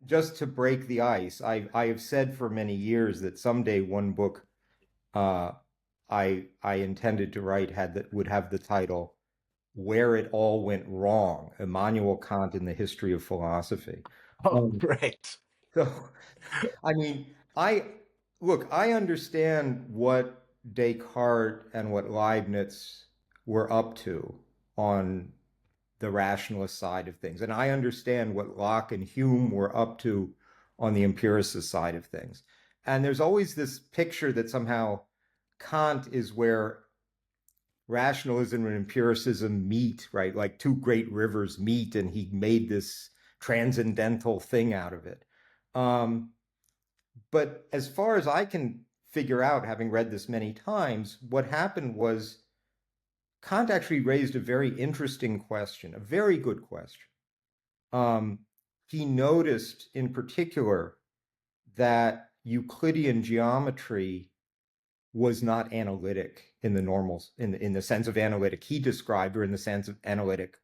just to break the ice, I have said for many years that someday one book uh, I intended to write had that would have the title "Where It All Went Wrong: Immanuel Kant in the History of Philosophy." Oh, Um, great. so, I mean, I look, I understand what Descartes and what Leibniz were up to on the rationalist side of things. And I understand what Locke and Hume were up to on the empiricist side of things. And there's always this picture that somehow Kant is where rationalism and empiricism meet, right? Like two great rivers meet, and he made this transcendental thing out of it. Um, but as far as I can figure out, having read this many times, what happened was Kant actually raised a very interesting question, a very good question. Um, he noticed in particular that Euclidean geometry was not analytic in the normal in the sense of analytic he described, or in the sense of analytic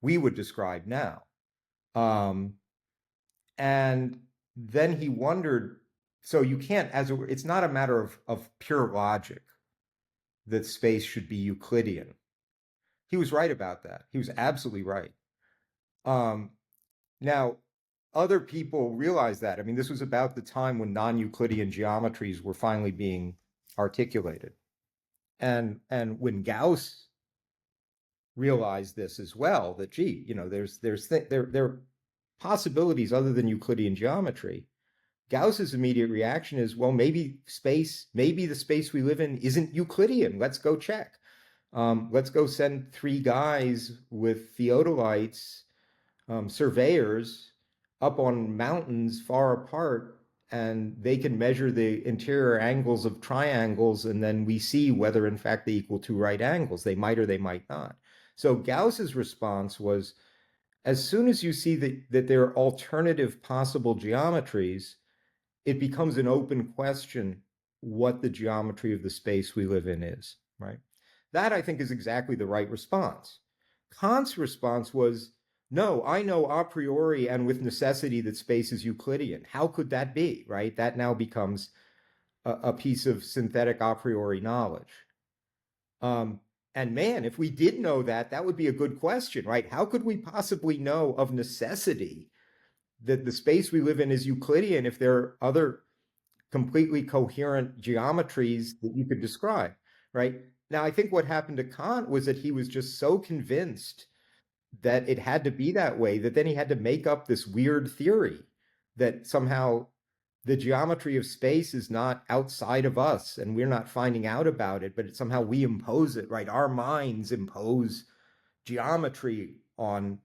we would describe now. Um, and then he wondered, so you can't, it's not a matter of pure logic that space should be Euclidean. He was right about that. He was absolutely right. Um, Now, other people realized that. I mean, this was about the time when non-Euclidean geometries were finally being articulated. And when Gauss realized this as well, that gee, there are possibilities other than Euclidean geometry. Gauss's immediate reaction is, well, maybe the space we live in isn't Euclidean. Let's go check. Let's go send three guys with theodolites, surveyors, up on mountains far apart, and they can measure the interior angles of triangles, and then we see whether in fact they equal two right angles. They might or they might not. So Gauss's response was, as soon as you see that there are alternative possible geometries, it becomes an open question what the geometry of the space we live in is, right? That I think is exactly the right response. Kant's response was, no, I know a priori and with necessity that space is Euclidean. How could that be, right? That now becomes a piece of synthetic a priori knowledge. Um, and man, if we did know that, that would be a good question, right? How could we possibly know of necessity that the space we live in is Euclidean if there are other completely coherent geometries that you could describe, right? Now, I think what happened to Kant was that he was just so convinced that it had to be that way that then he had to make up this weird theory that somehow the geometry of space is not outside of us and we're not finding out about it, but somehow we impose it, right? Our minds impose geometry on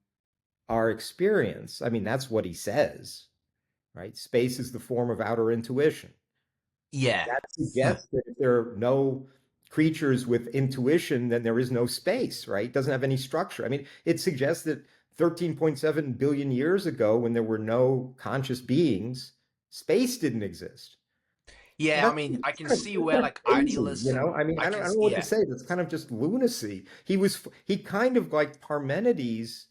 our experience. I mean, that's what he says, right? Space is the form of outer intuition. Yeah. That suggests that if there are no creatures with intuition, then there is no space, right? It doesn't have any structure. I mean, it suggests that 13.7 billion years ago, when there were no conscious beings, space didn't exist. Well, Yeah, I mean, I can see that's where kind of like crazy, you know? idealism, I mean, I I can, don't know what to yeah. say. That's kind of just lunacy. He kind of like Parmenides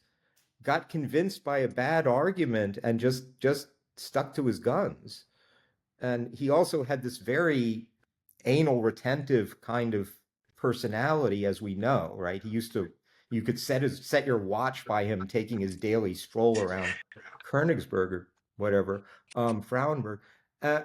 got convinced by a bad argument and just stuck to his guns. And he also had this very anal retentive kind of personality, as we know, right? He used to, you could set your watch by him taking his daily stroll around Königsberg or whatever, Frauenberg. Uh,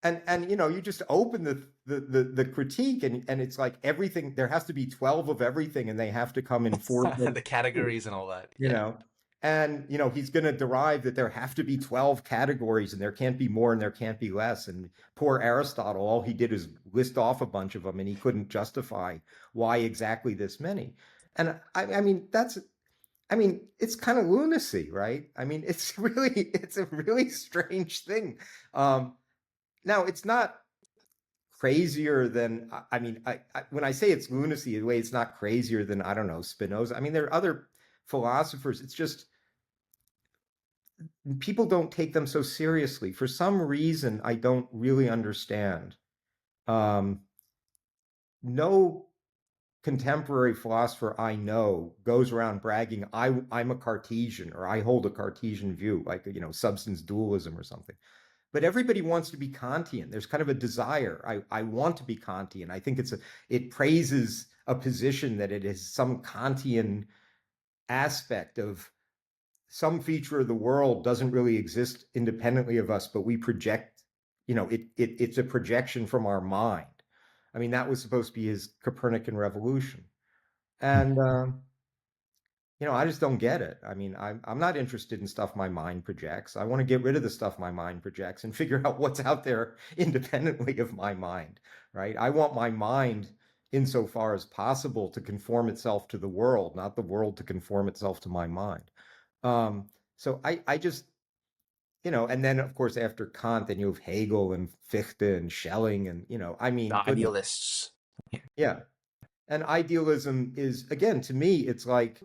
and you just open the critique, and it's like everything, there has to be 12 of everything, and they have to come in four, The categories and all that. you Yeah. know and he's going to derive that there have to be 12 categories and there can't be more and there can't be less. And poor Aristotle, all he did is list off a bunch of them, and he couldn't justify why exactly this many. And I mean, it's kind of lunacy, right? I mean, it's a really strange thing. Now it's not crazier than, I mean, when I say it's lunacy, the way it's not crazier than, I don't know, Spinoza. I mean, there are other philosophers. It's just people don't take them so seriously. For some reason, I don't really understand. Um, no contemporary philosopher I know goes around bragging, I'm a Cartesian, or I hold a Cartesian view, like, substance dualism or something. But everybody wants to be Kantian. There's kind of a desire. I want to be Kantian. I think it praises a position that it is some Kantian aspect of some feature of the world doesn't really exist independently of us, but we project, it's a projection from our mind. I mean, that was supposed to be his Copernican revolution. And, I just don't get it. I mean, I'm not interested in stuff my mind projects. I want to get rid of the stuff my mind projects and figure out what's out there independently of my mind, right? I want my mind, insofar as possible, to conform itself to the world, not the world to conform itself to my mind. So I just, and then of course after Kant, then you have Hegel and Fichte and Schelling, and I The mean, goodness, idealists. Yeah. yeah. And idealism is, again, to me, it's like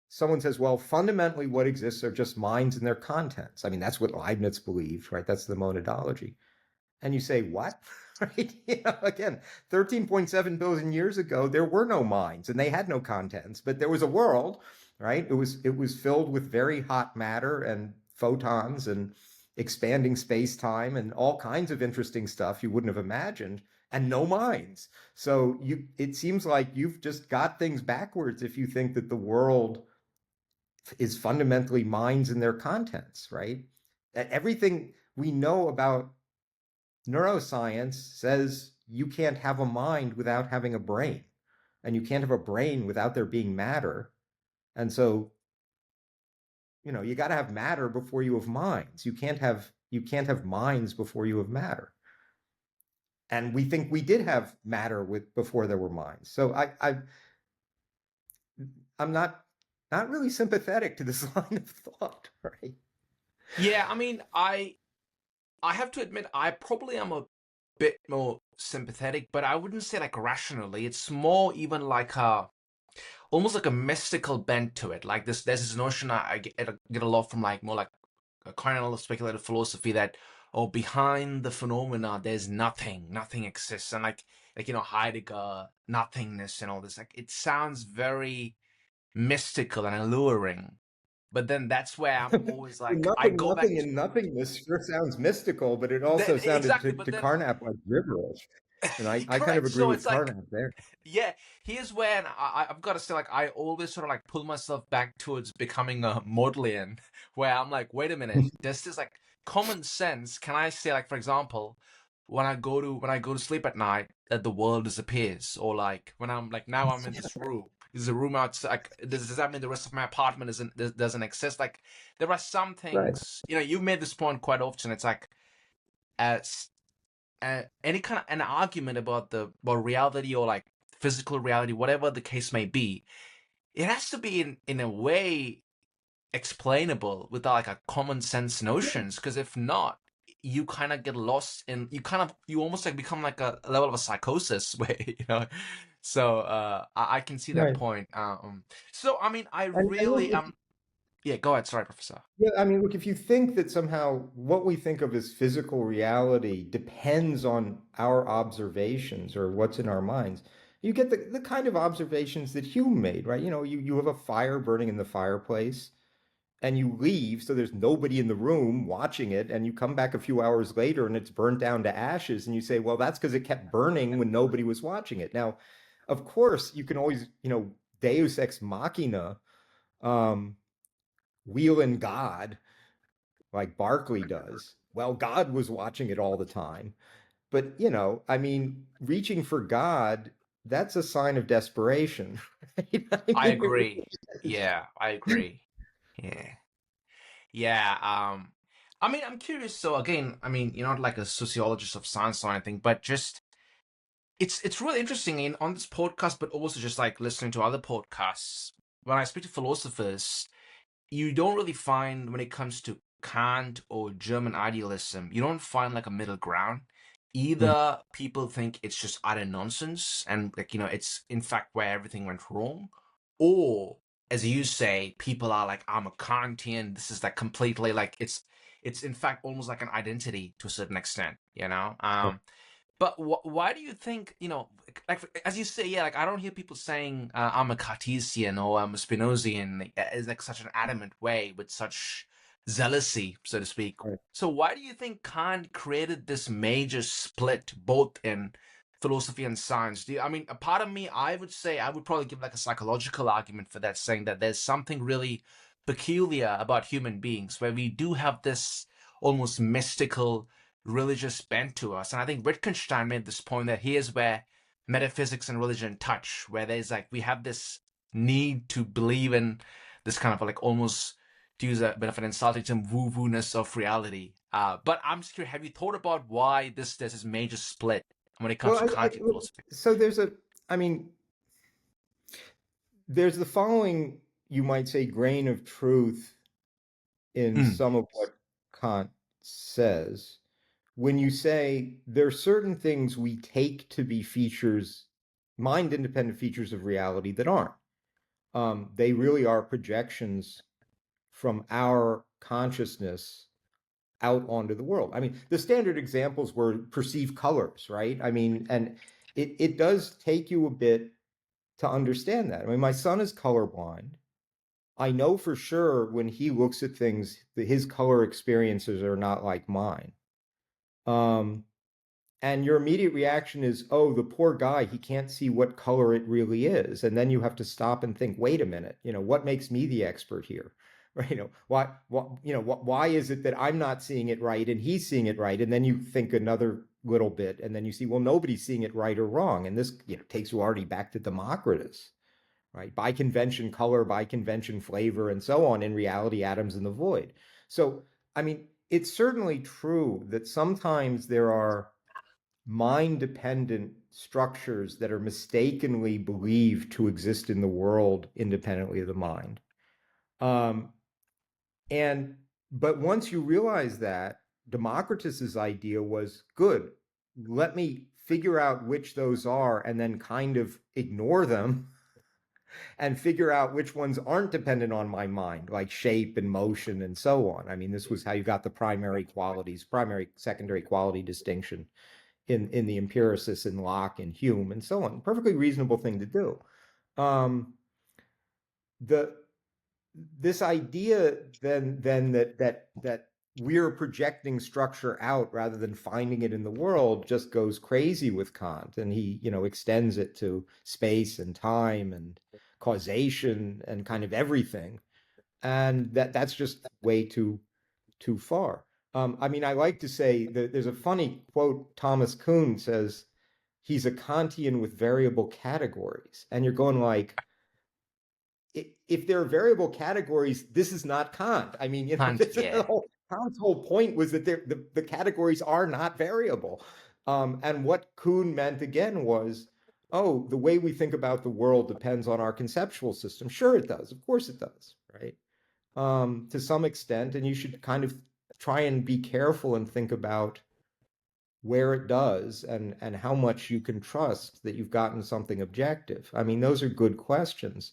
someone says, well, fundamentally what exists are just minds and their contents. I mean, that's what Leibniz believed, right? That's the monadology. And you say, what? Right? Again, 13.7 billion years ago, there were no minds and they had no contents, but there was a world, right? It was filled with very hot matter and photons and expanding space-time and all kinds of interesting stuff you wouldn't have imagined, and no minds. So it seems like you've just got things backwards if you think that the world is fundamentally minds and their contents, right? Everything we know about neuroscience says you can't have a mind without having a brain, and you can't have a brain without there being matter. And so, you got to have matter before you have minds. You can't have minds before you have matter. And we think we did have matter before there were minds. So I'm not really sympathetic to this line of thought, right? Yeah, I mean, I have to admit, I probably am a bit more sympathetic, but I wouldn't say like rationally. It's more even like almost like a mystical bent to it. Like there's this notion I get a lot from like more like a kind of speculative philosophy that behind the phenomena there's nothing exists, and like Heidegger, nothingness and all this. Like it sounds very mystical and alluring, but then that's where I'm always like I Nothing, go back nothing, to and nothingness sure sounds mystical, but it also that sounded exactly. to But then Carnap like gibberish. And I kind of correct. agree So with it's like Carnap there. yeah, here's when I've got to say, like, I always sort of like pull myself back towards becoming a Maudlin, where I'm like, wait a minute, there's this like common sense. Can I say, like, for example, when I go to sleep at night, that the world disappears, or like when I'm like now I'm in this room. Is the room outside? Like, does that mean the rest of my apartment doesn't exist? Like, there are some Right. things. You made this point quite often. It's like, as any kind of an argument about reality or like physical reality, whatever the case may be, it has to be in a way explainable without like a common sense notions. Because if not, you kind of get lost in you almost like become like a level of a psychosis where So I can see that Right. point. So I mean, I And look, really yeah. Go ahead. Sorry, Professor. yeah, I mean, look, if you think that somehow what we think of as physical reality depends on our observations or what's in our minds, you get the kind of observations that Hume made, right? You have a fire burning in the fireplace, and you leave, so there's nobody in the room watching it, and you come back a few hours later and it's burnt down to ashes, and you say, well, that's because it kept burning when nobody was watching it. Now, of course, you can always, Deus ex machina, um, wheel in God, like Berkeley does. Well, God was watching it all the time. But, I mean, reaching for God, that's a sign of desperation. Right? I I mean, it agree. really is. Yeah, I agree. Yeah. Yeah, I mean, I'm curious. So again, I mean, you're not like a sociologist of science or anything, but just it's really interesting in on this podcast, but also just like listening to other podcasts. When I speak to philosophers, you don't really find when it comes to Kant or German idealism, you don't find like a middle ground. Mhm. Either people think it's just utter nonsense and like it's in fact where everything went wrong, or as you say, people are like, I'm a Kantian. This is like completely like it's in fact almost like an identity to a certain extent. But why do you think, like as you say, yeah, like I don't hear people saying I'm a Cartesian or I'm a Spinozian is like such an adamant way with such zealousy, so to speak. Right. So why do you think Kant created this major split both in philosophy and science? I mean, a part of me, I would say, I would probably give like a psychological argument for that, saying that there's something really peculiar about human beings where we do have this almost mystical religious bent to us. And I think Wittgenstein made this point that here's where metaphysics and religion touch, where there's like we have this need to believe in this kind of like almost, to use a bit of an insulting term, woo-woo-ness of reality. But I'm just curious, have you thought about why there's this major split when it comes Well, to Kantian philosophy? so I mean, there's the following, you might say, grain of truth in Mm, some of what Kant says. When you say there are certain things we take to be features, mind independent features of reality that aren't. They really are projections from our consciousness out onto the world. I mean, the standard examples were perceived colors, right? I mean, and it does take you a bit to understand that. I mean, my son is colorblind. I know for sure when he looks at things that his color experiences are not like mine. Um, and your immediate reaction is, oh, the poor guy, he can't see what color it really is. And then you have to stop and think, wait a minute, what makes me the expert here? Right? Why is it that I'm not seeing it right and he's seeing it right? And then you think another little bit, and then you see, well, nobody's seeing it right or wrong. And this, takes you already back to Democritus, right? By convention, color, by convention, flavor, and so on. In reality, atoms in the void. So, I mean, it's certainly true that sometimes there are mind dependent structures that are mistakenly believed to exist in the world independently of the mind. Um, and but once you realize that, Democritus's idea was good. Let me figure out which those are and then kind of ignore them and figure out which ones aren't dependent on my mind, like shape and motion and so on. I mean, this was how you got the primary qualities, primary, secondary quality distinction in the empiricists in Locke and Hume and so on. Perfectly reasonable thing to do. Um, the this idea then that we're projecting structure out rather than finding it in the world just goes crazy with Kant, and he extends it to space and time and causation and kind of everything, and that's just way too far. I mean, I like to say that there's a funny quote. Thomas Kuhn says he's a Kantian with variable categories, and you're going like, if there are variable categories, this is not Kant. I mean, Kant, this is yeah. Kant's whole point was that the categories are not variable. And what Kuhn meant again was, oh, the way we think about the world depends on our conceptual system. Sure, it does. Of course, it does, right? To some extent, and you should kind of try and be careful and think about where it does and how much you can trust that you've gotten something objective. I mean, those are good questions.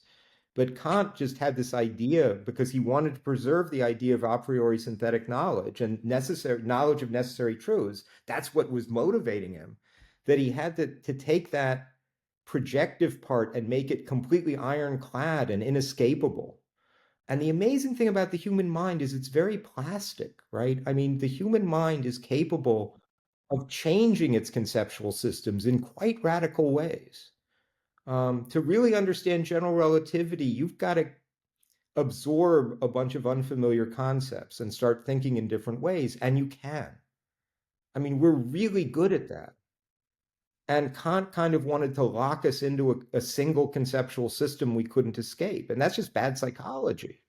But Kant just had this idea because he wanted to preserve the idea of a priori synthetic knowledge and necessary knowledge of necessary truths. That's what was motivating him. That he had to take that projective part and make it completely ironclad and inescapable. And the amazing thing about the human mind is it's very plastic, right? I mean, the human mind is capable of changing its conceptual systems in quite radical ways. To really understand general relativity, you've got to absorb a bunch of unfamiliar concepts and start thinking in different ways, and you can. I mean, we're really good at that. And Kant kind of wanted to lock us into a single conceptual system we couldn't escape. And that's just bad psychology.